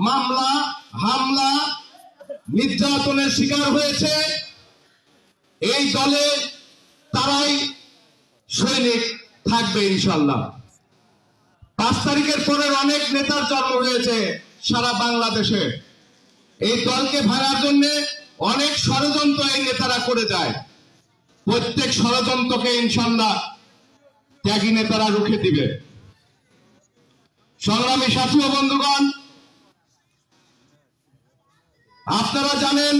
মামলা, হামলা, নির্যাতনের শিকার হয়েছে, এই দলে তারাই সৈনিক থাকবে ইনশাল্লাহ। 5 তারিখের পরের অনেক নেতার জন্ম হয়েছে সারা বাংলাদেশে। এই দলকে ভাঙার জন্য অনেক ষড়যন্ত্র এই নেতারা করে যায়। প্রত্যেক ষড়যন্ত্রকে ইনশাল্লাহ ত্যাগী নেতারা রুখে দিবে। সংগ্রামী সাথী ও বন্ধুগণ, আপনারা জানেন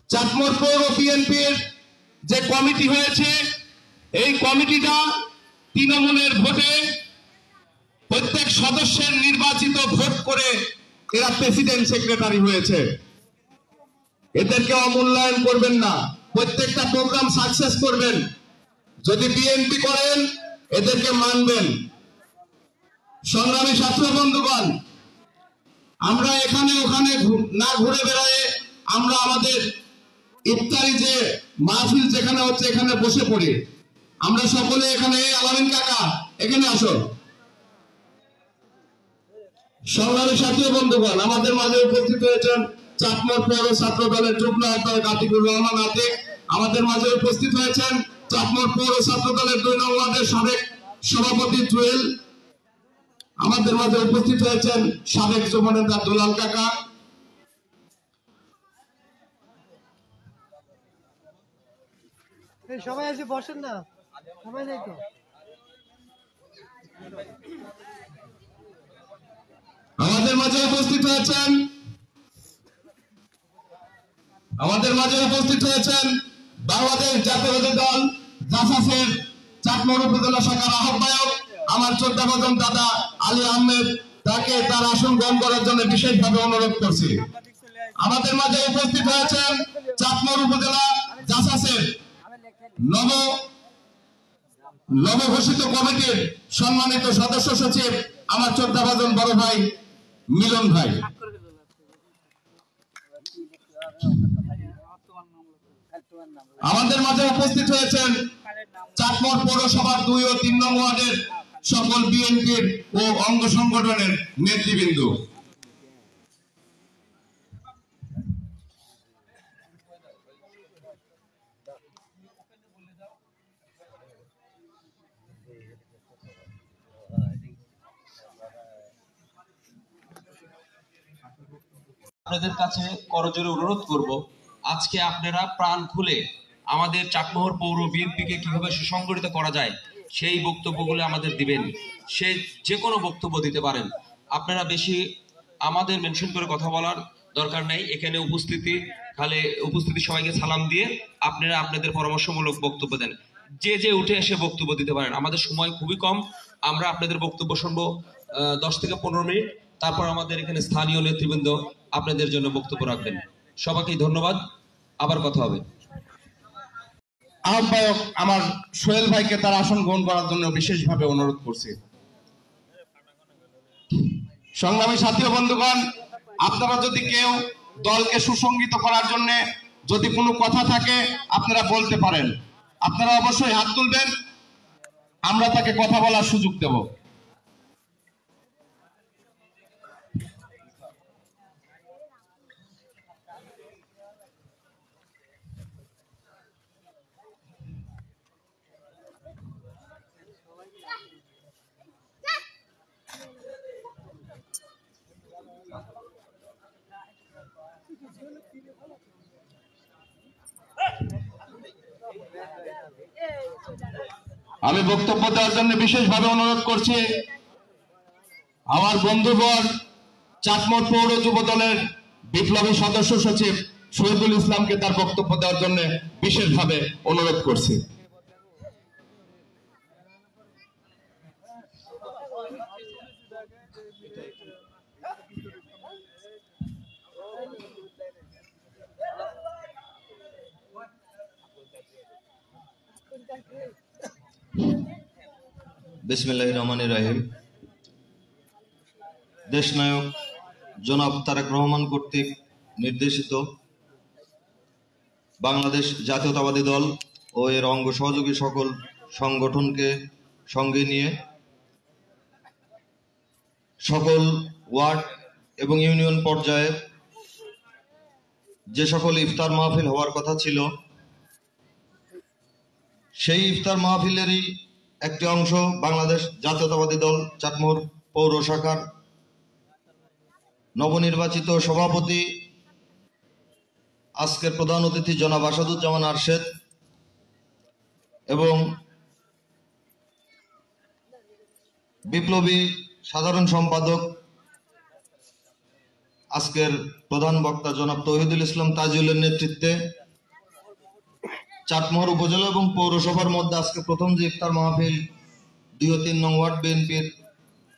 চাটমোর পৌর বিএনপির যে কমিটি হয়েছে, এই কমিটিটা তৃণমূলের ভোটে প্রত্যেক সদস্যের নির্বাচিত ভোট করে এরা প্রেসিডেন্ট সেক্রেটারি হয়েছে। এদেরকে অমূল্যায়ন করবেন না, প্রত্যেকটা প্রোগ্রাম সাকসেস করবেন। যদি বিএনপি করেন এদেরকে মানবেন। সংগ্রামী ছাত্র বন্ধুগণ, আমরা এখানে ওখানে না ঘুরে বেড়ায় আমরা আমাদের ইফতারি যে মাহফিল যেখানে হচ্ছে এখানে বসে পড়ি। আমরা সকলে এখানে, আলামিন কাকা এখানে আসো। সংগ্রামী ছাত্র বন্ধুগণ, আমাদের মাঝে উপস্থিত হয়েছেন চাটমোর পৌর ছাত্র দলের যুগ্ম আহ্বায়ক আতিকুর রহমান আতিক। আমাদের মাঝে উপস্থিত হয়েছেন চাটমোর পৌর ছাত্র দলের 2 নং ওয়ার্ডের সাবেক সভাপতি জুয়েল। আমাদের মাঝে উপস্থিত হয়েছেন সাবেক যুবনেতা দুলাল কাকা। সবাই এসে বসেন না, সবাই নেই তো। আমাদের মাঝে উপস্থিত হয়েছেন বাংলাদেশ জাতীয়তাবাদী দল জাসাসের চাটমোর উপজেলা শাখার আহ্বায়ক আমার শ্রদ্ধাভাজন দাদা আলী আহমেদ, তাকে তার আসন গ্রহণ করার জন্য বিশেষভাবে অনুরোধ করছি। আমাদের মাঝে উপস্থিত হয়েছেন চাটমোর উপজেলা জাসাসের নবঘোষিত কমিটির সম্মানিত সদস্য সচিব আমার শ্রদ্ধাভাজন বড় ভাই মিলন ভাই। আমাদের মাঝে উপস্থিত হয়েছেন চাটমোর পৌরসভার 2 ও 3 নং ওয়ার্ডের সকল বিএনপির ও অঙ্গ সংগঠনের নেতৃবৃন্দ। আপনাদের কাছে করজোরে অনুরোধ করব, আজকে আপনারা প্রাণ খুলে আমাদের চাটমোহর পৌর বিএনপিকে কিভাবে সুসংগঠিত করা যায় সেই বক্তব্যগুলো আমাদের দিবেন। সে যে কোনো বক্তব্য দিতে পারেন, আপনারা বেশি আমাদের মেনশন করে কথা বলার দরকার নেই। এখানে উপস্থিতি সবাইকে সালাম দিয়ে আপনারা আপনাদের পরামর্শমূলক বক্তব্য দেন। যে উঠে এসে বক্তব্য দিতে পারেন। আমাদের সময় খুবই কম, আমরা আপনাদের বক্তব্য শুনবো 10 থেকে 15 মিনিট। তারপর আমাদের এখানে স্থানীয় নেতৃবৃন্দ আপনাদের জন্য বক্তব্য রাখবেন। সবাইকে ধন্যবাদ, আবার কথা হবে। আহ্বায়ক আমার সোহেল ভাইকে তার আসন গ্রহণ করার জন্য বিশেষভাবে অনুরোধ করছি। সংগ্রামী সাথী ও বন্ধুগণ, আপনারা যদি কেউ দলকে সুসংগঠিত করার জন্য যদি কোনো কথা থাকে আপনারা বলতে পারেন। আপনারা অবশ্যই হাত তুলবেন, আমরা তাকে কথা বলার সুযোগ দেব। আমি বক্তব্য দেওয়ার জন্য বিশেষভাবে অনুরোধ করছি আমার বন্ধুবর চাটমোর পৌর যুব দলের বিপ্লবী সদস্য সচিব শহীদুল ইসলামকে তার বক্তব্য দেওয়ার জন্য বিশেষভাবে অনুরোধ করছি। বিসমিল্লাহির রহমানির রহিম। দেশনায়ক জনাব তারেক রহমান কর্তৃক নির্দেশিত বাংলাদেশ জাতীয়তাবাদী দল ও এর অঙ্গ সহযোগী সকল সংগঠনকে সঙ্গে নিয়ে সকল ওয়ার্ড এবং ইউনিয়ন পর্যায়ে যে সকল ইফতার মাহফিল হওয়ার কথা ছিল, সেই ইফতার মাহফিলেরই একটি অংশ বাংলাদেশ জাতীয়তাবাদী দল চাটমোহর পৌর শাখার নবনির্বাচিত সভাপতি, আজকের প্রধান অতিথি জনাব আসাদুজ্জামান আরশেদ এবং বিপ্লবী সাধারণ সম্পাদক, আজকের প্রধান বক্তা জনাব তৌহিদুল ইসলাম তাজিউলের নেতৃত্বে চাটমোহর উপজেলা এবং পৌরসভার মধ্যে আজকে প্রথম যে ইফতার মাহফিল 2 ও 3 নং ওয়ার্ড বিএনপির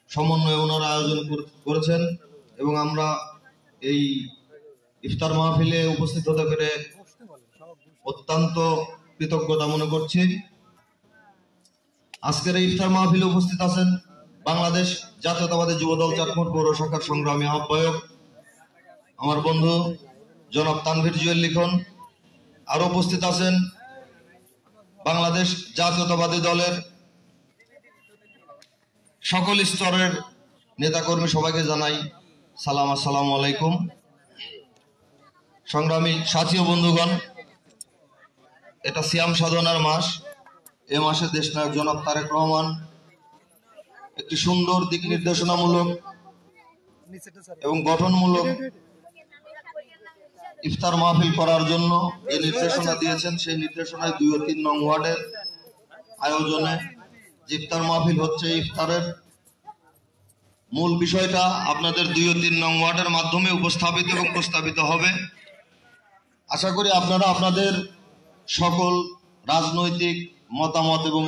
সমন্বয়ে ওনারা আয়োজন করেছেন এবং আমরা এই ইফতার মাহফিলে উপস্থিত হতে পেরে অত্যন্ত কৃতজ্ঞতা মনে করছি। আজকের এই ইফতার মাহফিলে উপস্থিত আছেন বাংলাদেশ জাতীয়তাবাদী যুবদল চাটমোহর পৌর শাখার সংগ্রামী আহ্বায়ক আমার বন্ধু জনাব তানভীর জুয়েল লিখন। আরো উপস্থিত আছেন বাংলাদেশ জাতীয়তাবাদী দলের সকল স্তরের নেতাকর্মী, সবাইকে জানাই সালাম, আসসালামু আলাইকুম। সংগ্রামী সাথী ও বন্ধুগণ, এটা সিয়াম সাধনার মাস। এ মাসে দেশনায়ক জনাব তারেক রহমান একটি সুন্দর দিক নির্দেশনামূলক এবং গঠনমূলক ইফতার মাহফিল করার জন্য যে নির্দেশনা দিয়েছেন, সেই নির্দেশনায় 2 ও 3 নং ওয়ার্ডের আয়োজনে যে ইফতার মাহফিল হচ্ছে, ইফতারের মূল বিষয়টা আপনাদের 2 ও 3 নং ওয়ার্ডের মাধ্যমে উপস্থাপিত এবং প্রস্তাবিত হবে। আশা করি আপনারা আপনাদের সকল রাজনৈতিক মতামত এবং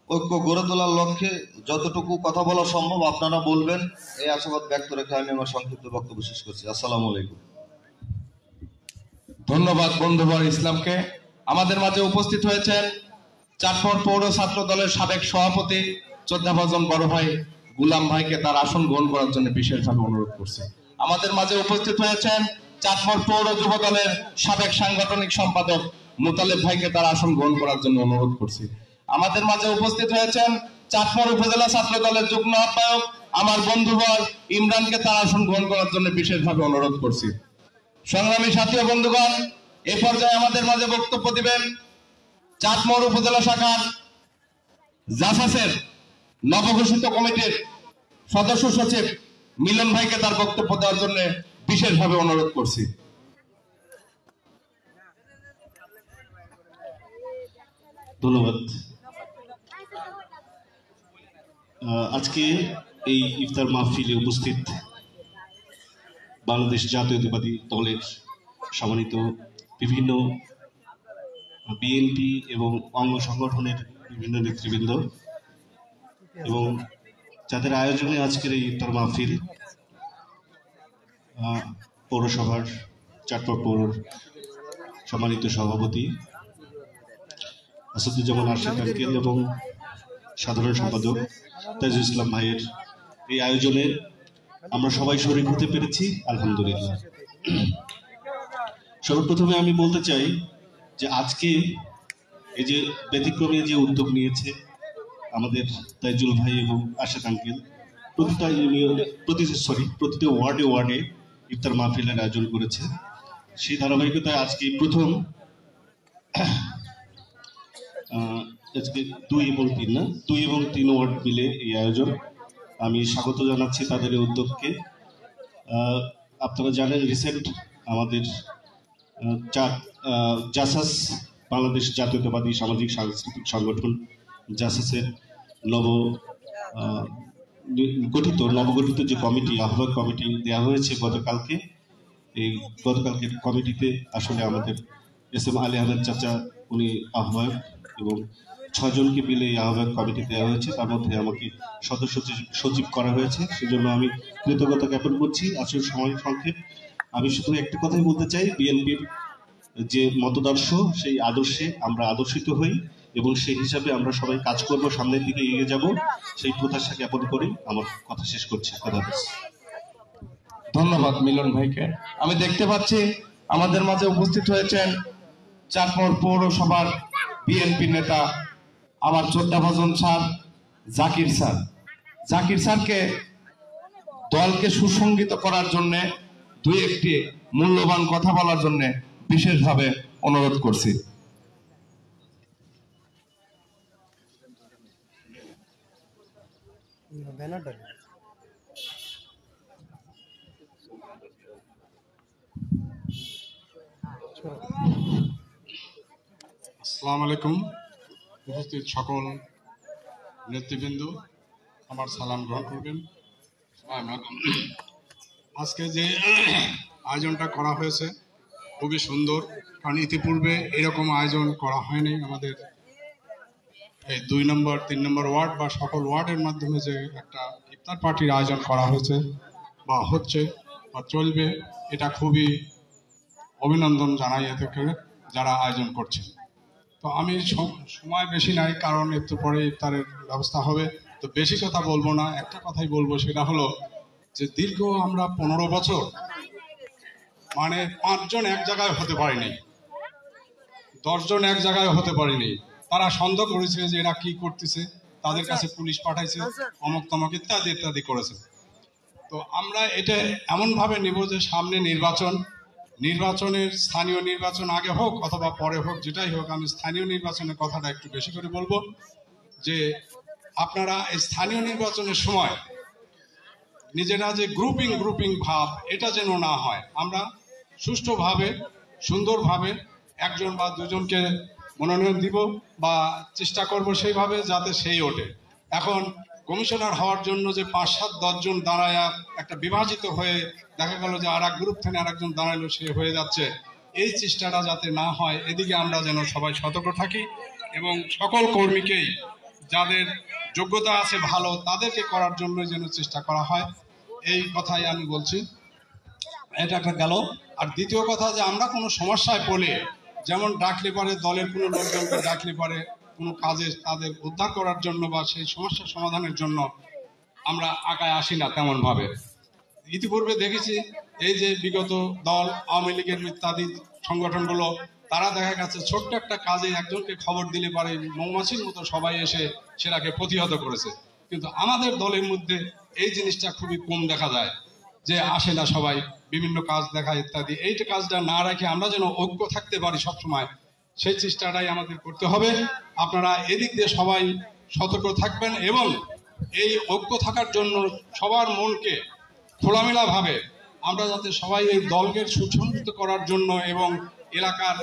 ঐক্য গড়ে তোলার লক্ষ্যে যতটুকু কথা বলা সম্ভব আপনারা বলবেন, এই আশাবাদ ব্যক্ত রেখে আমি আমার সংক্ষিপ্ত বক্তব্য শেষ করছি। আসসালামু আলাইকুম। ধন্যবাদ বন্ধুবর ইসলামকে। আমাদের মাঝে উপস্থিত হয়েছেন চাটমোহর পৌর ছাত্র দলের সাবেক সভাপতি শ্রদ্ধাভাজন বড় ভাই গুলাম ভাইকে তার আসন গ্রহণ করার জন্য বিশেষভাবে অনুরোধ করছি। আমাদের মাঝে উপস্থিত হয়েছেন চাটমোহর পৌর যুব দলের সাবেক সাংগঠনিক সম্পাদক মুতালেব ভাইকে তার আসন গ্রহণ করার জন্য অনুরোধ করছি। আমাদের মাঝে উপস্থিত হয়েছেন চাটমোহর উপজেলা ছাত্র দলের যুগ্ম আহ্বায়ক আমার বন্ধুবর ইমরানকে তার আসন গ্রহণ করার জন্য বিশেষভাবে অনুরোধ করছি। সংগ্রামী সাথী ও বন্ধুগণ, এ পর্যায়ে আমাদের মাঝে বক্তব্য দিবেন চাটমোহর উপজেলা শাখার জাসাসের নবঘোষিত কমিটির সদস্য সচিব মিলন ভাইকে তার বক্তব্য দেওয়ার জন্য বিশেষভাবে অনুরোধ করছি। ধন্যবাদ। আজকে এই ইফতার মাহফিলে উপস্থিত বাংলাদেশ জাতীয়তাবাদী দলের সম্মানিত বিভিন্ন বিএনপি এবং অঙ্গ সংগঠনের বিভিন্ন নেতৃবৃন্দ এবং যাদের আয়োজনে আজকের এই ইফতার মাহফিল, পৌরসভার চাটমোহর পৌর সম্মানিত সভাপতি আসাদুজ্জামান আরশেদ আঙ্কেল এবং সাধারণ সম্পাদক তাজুল ইসলাম ভাইয়ের এই আয়োজনে আমরা সবাই শরীক হতে পেরেছি, আলহামদুলিল্লাহ। সর্বপ্রথমে আমি বলতে চাই যে আজকে এই যে ব্যতিক্রমী যে উদ্যোগ নিয়েছে আমাদের তাজুল ভাই এবং আশাদ আঙ্কেল, প্রতিটা ইউনিয়নে প্রতিটা ওয়ার্ডে ওয়ার্ডে ইফতার মাহফিলের আয়োজন করেছে। সেই ধারাবাহিকতায় আজকে প্রথম আজকে 2 এবং 3 ওয়ার্ড মিলে এই আয়োজন। আমি স্বাগত জানাচ্ছি তাদের এই উদ্যোগকে। আপনারা জানেন রিসেন্ট আমাদের জাসাস বাংলাদেশ জাতীয়তাবাদী সামাজিক সাংস্কৃতিক সংগঠন জাসাসের নবগঠিত যে কমিটি, আহ্বায়ক কমিটি দেওয়া হয়েছে গতকালকে। এই গতকালকের কমিটিতে আসলে আমাদের এস.এম. আলী আহমেদ চাচা উনি আহ্বায়ক এবং 6 জনকে মিলে এই আহ্বায়ক কমিটি দেওয়া হয়েছে। তার মধ্যে আমাকে সদস্য সচিব করা হয়েছে, সেজন্য আমি কৃতজ্ঞতা জ্ঞাপন করছি। আসলে সময় সংক্ষেপ, আমি শুধু একটা কথাই বলতে চাই, বিএনপির যে মতদর্শ সেই আদর্শে আমরা আদর্শিত হই এবং সেই হিসাবে আমরা সবাই কাজ করব, সামনের দিকে এগিয়ে যাব, সেই প্রত্যাশা জ্ঞাপন করে আমার কথা শেষ করছি। খোদাহাফেজ। ধন্যবাদ মিলন ভাইকে। আমি দেখতে পাচ্ছি আমাদের মাঝে উপস্থিত হয়েছেন চাটমোহর পৌরসভার বিএনপি নেতা আমার শ্রদ্ধাভাজন স্যার জাকির স্যার। জাকির স্যারকে দলকে সুসংগঠিত করার জন্য দুই একটি মূল্যবান কথা বলার জন্য বিশেষভাবে অনুরোধ করছি। ব্যানারটা আসসালামু আলাইকুম। উপস্থিত সকল নেতৃবৃন্দ আমার সালাম গ্রহণ করবেন। আজকে যে আয়োজনটা করা হয়েছে খুবই সুন্দর, কারণ ইতিপূর্বে এরকম আয়োজন করা হয়নি। আমাদের এই 2 নম্বর 3 নম্বর ওয়ার্ড বা সকল ওয়ার্ডের মাধ্যমে যে একটা ইফতার পার্টির আয়োজন করা হয়েছে বা হচ্ছে বা চলবে, এটা খুবই অভিনন্দন জানাই এদেরকে যারা আয়োজন করছে। তো আমি সময় বেশি নাই, কারণ একটু পরে ইফতারের ব্যবস্থা হবে, তো বেশি কথা বলবো না। একটা কথাই বলবো, সেটা হলো যে দীর্ঘ আমরা 15 বছর মানে 5 জন এক জায়গায় হতে পারিনি, 10 জন এক জায়গায় হতে পারিনি। তারা সন্দেহ করেছে যে এরা কি করতেছে, তাদের কাছে পুলিশ পাঠাইছে, অমুক তমক ইত্যাদি ইত্যাদি করেছে। তো আমরা এটা এমনভাবে নিব যে সামনে নির্বাচনের স্থানীয় নির্বাচন আগে হোক অথবা পরে হোক, যেটাই হোক, আমি স্থানীয় নির্বাচনের কথাটা একটু বেশি করে বলবো যে আপনারা এই স্থানীয় নির্বাচনের সময় নিজেরা যে গ্রুপিং ভাব, এটা যেন না হয়। আমরা সুষ্ঠুভাবে সুন্দরভাবে 1 জন বা 2 জনকে মনোনয়ন দিব বা চেষ্টা করব সেইভাবে যাতে সেই ওঠে। এখন কমিশনার হওয়ার জন্য যে 5-7-10 জন দাঁড়ায় একটা বিভাজিত হয়ে দেখা গেল যে আর এক গ্রুপ থেকে আরেকজন দাঁড়ালো, সে হয়ে যাচ্ছে, এই চেষ্টাটা যাতে না হয়, এদিকে আমরা যেন সবাই সতর্ক থাকি এবং সকল কর্মীকেই যাদের যোগ্যতা আছে ভালো, তাদেরকে করার জন্য যেন চেষ্টা করা হয়, এই কথাই আমি বলছি। এটা একটা গেল। আর দ্বিতীয় কথা, যে আমরা কোনো সমস্যায় পড়লে, যেমন ডাকলে পারে দলের কোনো লোকজনকে ডাকলে পারে কোনো কাজে তাদের উদ্ধার করার জন্য বা সেই সমস্যার সমাধানের জন্য আমরা আগায় আসি না তেমন ভাবে। ইতিপূর্বে দেখেছি এই যে বিগত দল আওয়ামী লীগের ইত্যাদি সংগঠনগুলো, তারা দেখা গেছে ছোট্ট একটা কাজে একজনকে খবর দিলে পারে মৌমাছির মতো সবাই এসে সেটাকে প্রতিহত করেছে। কিন্তু আমাদের দলের মধ্যে এই জিনিসটা খুবই কম দেখা যায়, যে আসে না সবাই, বিভিন্ন কাজ দেখায় ইত্যাদি। এইটা কাজটা না রেখে আমরা যেন ঐক্য থাকতে পারি সবসময়, সেই চেষ্টাটাই আমাদের করতে হবে। আপনারা এদিক দিয়ে সবাই সতর্ক থাকবেন এবং এই ঐক্য থাকার জন্য সবার মনকে খোলামেলাভাবে আমরা যাতে সবাই এই দলকে সুসংগঠিত করার জন্য এবং এলাকার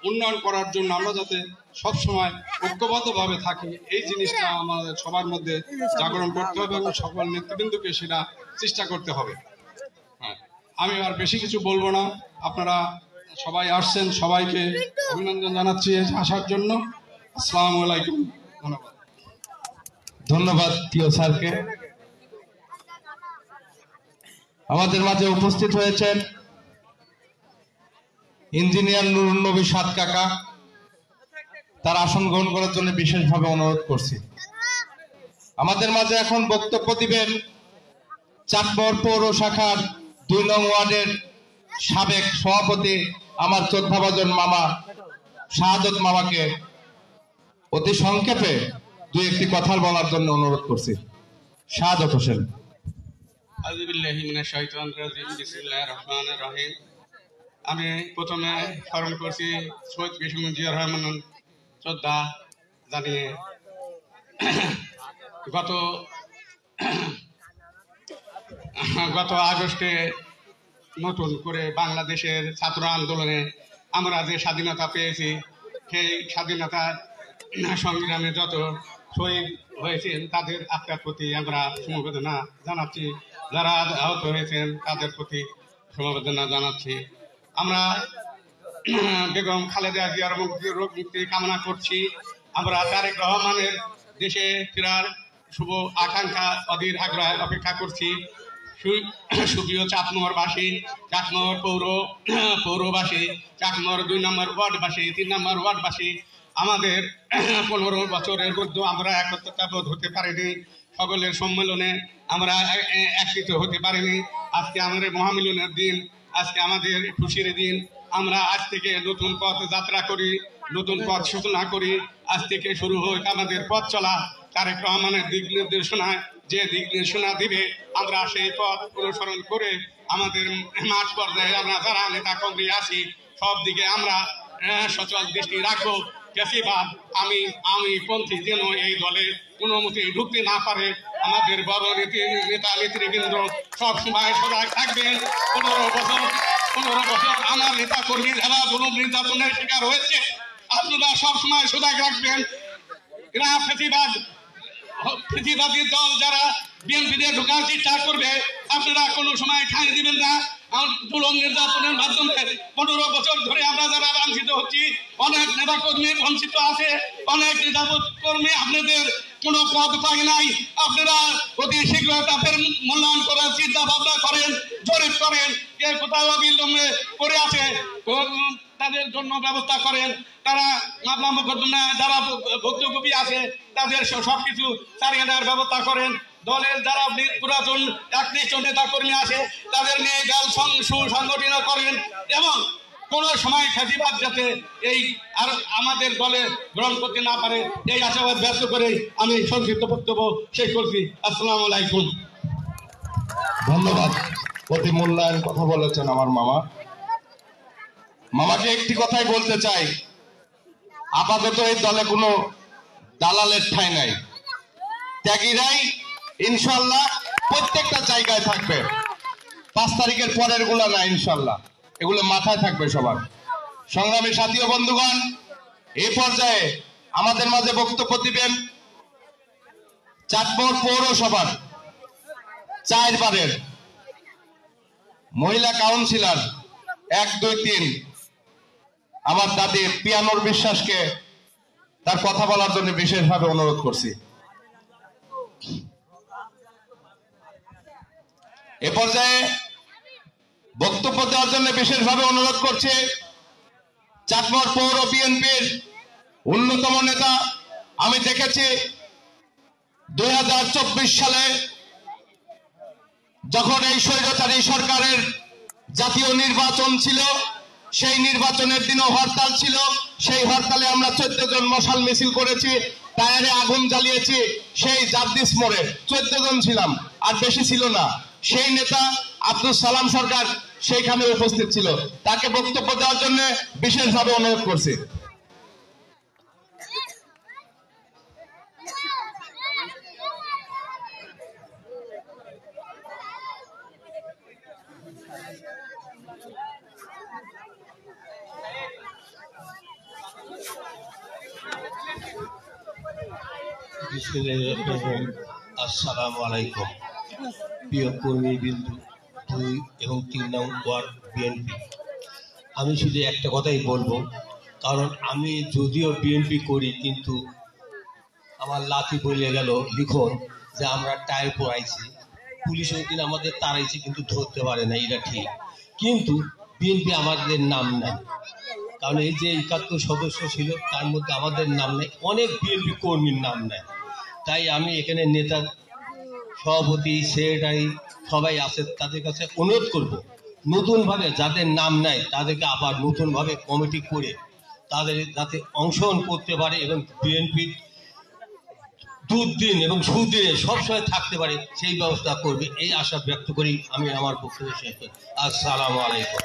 উন্নয়ন করার জন্য আমরা যাতে সবসময় ঐক্যবদ্ধভাবে থাকি, এই জিনিসটা আমাদের সবার মধ্যে জাগরণ করতে হবে এবং সকল নেতৃবৃন্দকে সেটা চেষ্টা করতে হবে। হ্যাঁ, আমি আর বেশি কিছু বলবো না। আপনারা সবাই আসছেন, সবাইকে অভিনন্দন জানাচ্ছি আসার জন্য। আসসালামু আলাইকুম। ধন্যবাদ। ধন্যবাদ প্রিয় স্যারকে। আমাদের মাঝে উপস্থিত হয়েছেন ইঞ্জিনিয়ার নুরুন নবী সাত কাকা, তার আসন গ্রহণ করার জন্য বিশেষভাবে অনুরোধ করছি। আমাদের মাঝে এখন বক্তব্য দিবেন চাটমোহর পৌর শাখার 2 নং ওয়ার্ডের সাবেক সভাপতি আমার শ্রদ্ধাভাজন মামা শাহাদত মামাকে অতি সংক্ষেপে 2-1টি কথা বলার জন্য অনুরোধ করছি। শাহাদত হোসেন। আমি প্রথমে স্মরণ করছি শহীদ প্রেসিডেন্ট জিয়া রহমান শ্রদ্ধা জানিয়ে গত আগস্টে নতুন করে বাংলাদেশের ছাত্র আন্দোলনে আমরা যে স্বাধীনতা পেয়েছি, সেই স্বাধীনতা সংগ্রামে যত শহীদ হয়েছেন তাদের আত্মার প্রতি আমরা সমবেদনা জানাচ্ছি, যারা আহত হয়েছেন তাদের প্রতি সমবেদনা জানাচ্ছি। আমরা বেগম খালেদা জিয়ার রোগ মুক্তি কামনা করছি। আমরা তারেক রহমানের দেশে ফেরার শুভ আকাঙ্ক্ষা অধীর আগ্রহে অপেক্ষা করছি। সুপ্রিয় চাটমোহরবাসী, চাটমোহর পৌরবাসী, চাটমোহর 2 নম্বর ওয়ার্ডবাসী, 3 নম্বর ওয়ার্ডবাসী, আমাদের 15 বছরের মধ্যে আমরা একত্রতাবোধ হতে পারিনি, সকলের সম্মেলনে আমরা একত্রিত হতে পারিনি। আজকে আমাদের মহামিলনের দিন, আজকে আমাদের খুশির দিন। আমরা আজ থেকে নতুন পথ যাত্রা করি, নতুন পথ সূচনা করি। আজ থেকে শুরু হোক আমাদের পথ চলা। তারেক রহমানের দিক নির্দেশনায় যে দিক নির্দেশনা দিবে আমরা সেই পথ অনুসরণ করে আমাদের মাঠ পর্যায়ে আমরা যারা নেতা কর্মী আছি সব দিকে আমরা সচল দৃষ্টি রাখবো। ফ্যাসিবাদ আমি পন্থী যেন এই দলে কোনো মতে ঢুকতে না পারে। আমাদের বড় নেতা নেতৃবৃন্দ সব সময় সজাগ থাকবেন। 15 বছর আমার নেতা কর্মী যারা জুলুম নির্যাতনের শিকার হয়েছে আপনারা সব সময় সজাগ রাখবেন। এরা ফ্যাসিবাদী দল যারা বিএনপিতে ঢোকার চেষ্টা করবে আপনারা কোনো সময় ঠাঁই দিবেন না। জুলুম নির্যাতনের মাধ্যমে 15 বছর ধরে আমরা যারা লাঞ্ছিত হচ্ছি, অনেক নেতা কর্মী বঞ্চিত আছে, অনেক নেতা কর্মী আপনাদের কোনো পদ পায় নাই। আপনারা অতি শীঘ্র তাদের মূল্যায়ন করার চিন্তা ভাবনা করেন, জরিপ করেন, কে কোথাও অবিলম্বে করে আছে তাদের জন্য ব্যবস্থা করেন। তারা মামলা মোকদ্দমা যারা ভুক্তভোগী আছে তাদের সবকিছু ছাড়িয়ে নেওয়ার ব্যবস্থা করেন। দলের যারা পুরাতন একনিষ্ঠ নেতা কর্মী আছে তাদের নিয়ে সুসংগঠিত করেন এবং কোনো সময় ফ্যাসিবাদ যাতে এই আর আমাদের দলে গ্রহণ করতে না পারে এই আশাবাদ ব্যক্ত করে আমি সংক্ষিপ্ত বক্তব্য শেষ করছি। আসসালামু আলাইকুম। ধন্যবাদ। অতি মূল্যায়ন কথা বলেছেন আমার মামাকে একটি কথাই বলতে চাই, আপাতত এই দলে কোনো দালালের ঠাঁই নাই। ত্যাগীরাই ইনশাল্লাহ প্রত্যেকটা জায়গায় থাকবে। 5 তারিখের পরের গুলা না, ইনশাল্লাহ এগুলো মাথায় থাকবে সবার। সংগ্রামী সাথী ও বন্ধুগণ, এই পর্যায়ে আমাদের মাঝে বক্তব্য দিবেন চাটমোহর পৌরসভার 4 বারের মহিলা কাউন্সিলর 1, 2, 3 আমার দাদি পিয়ানোর বিশ্বাসকে তার কথা বলার জন্য বিশেষভাবে অনুরোধ করছি। এ পর্যায়ে বক্তব্য দেওয়ার জন্য বিশেষভাবে অনুরোধ করছে চাটমোহর পৌর বিএনপির অন্যতম নেতা। আমি দেখেছি 2024 সালে যখন এই স্বৈরাচারী সরকারের জাতীয় নির্বাচন ছিল, সেই নির্বাচনের দিনও হরতাল ছিল। সেই হরতালে আমরা 14 জন মশাল মিছিল করেছি, টায়ারে আগুন জ্বালিয়েছি। সেই জাদ্দিস মোড়ে 14 জন ছিলাম, আর বেশি ছিল না। সেই নেতা আব্দুল সালাম সরকার সেইখানে উপস্থিত ছিল, তাকে বক্তব্য দেওয়ার জন্য বিশেষভাবে অনুরোধ করছি। আসসালামু আলাইকুম। প্রিয় কর্মী বিন্দু 2 এবং 3 নং ওয়ার্ড বিএনপি, আমি শুধু একটা কথাই বলবো, কারণ আমি যদিও বিএনপি করি কিন্তু আমার লাথি বলে গেল লিখন যে আমরা টায়ার পড়াইছি, পুলিশ ওই দিন আমাদের তাড়াইছে কিন্তু ধরতে পারে না, এটা ঠিক। কিন্তু বিএনপি আমাদের নাম নাই, কারণ এই যে 71 সদস্য ছিল তার মধ্যে আমাদের নাম নেই, অনেক বিএনপি কর্মীর নাম নেই। তাই আমি এখানে নেতা সভাপতি সেক্রেটারি সবাই আছে, তাদের কাছে অনুরোধ করব নতুনভাবে যাদের নাম নাই তাদেরকে আবার নতুনভাবে কমিটি করে তাদের যাতে অংশগ্রহণ করতে পারে এবং বিএনপি দুদিন এবং সুদিনে সবসময় থাকতে পারে সেই ব্যবস্থা করবে, এই আশা ব্যক্ত করি আমি আমার বক্তব্য শেষ করি। আসসালামু আলাইকুম।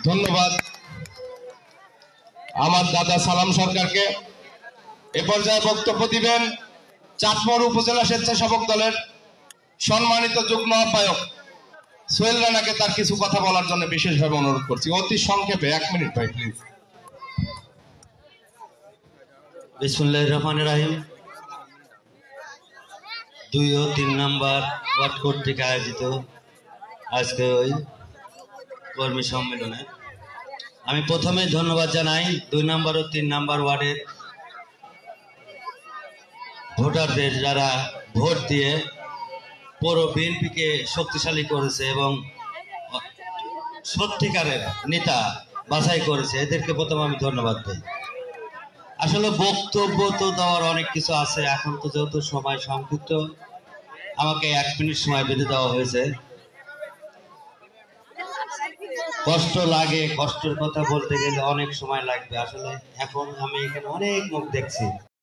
ধন্যবাদ আমার দাদা সালাম সরকারকে। এ পর্যায়ে বক্তব্য দিবেন চাটমোহর উপজেলা স্বেচ্ছাসেবক দলের সম্মানিত যুগ্ম আহ্বায়ক সোহেল রানাকে তার কিছু কথা বলার জন্য বিশেষভাবে অনুরোধ করছি। অতি সংক্ষেপে 1 মিনিট ভাই প্লিজ। বিসমিল্লাহির রহমানির রহিম। 2 ও 3 নম্বর ওয়ার্ড কর্তৃক আয়োজিত আজকে ওই কর্মী সম্মেলনে আমি প্রথমে ধন্যবাদ জানাই 2 নম্বর ও 3 নম্বর ওয়ার্ডের ভোটারদের যারা ভোট দিয়ে পৌর বিএনপিকে শক্তিশালী করেছে এবং সত্যিকারের নেতা বাছাই করেছে, এদেরকে প্রথমে আমি ধন্যবাদ দিই। আসলে বক্তব্য তো দেওয়ার অনেক কিছু আছে, এখন তো যেহেতু সময় সংক্ষিপ্ত আমাকে 1 মিনিট সময় বেঁধে দেওয়া হয়েছে। কষ্ট লাগে, কষ্টের কথা বলতে গেলে অনেক সময় লাগবে। আসলে এখন আমি এখানে অনেক মুখ দেখছি,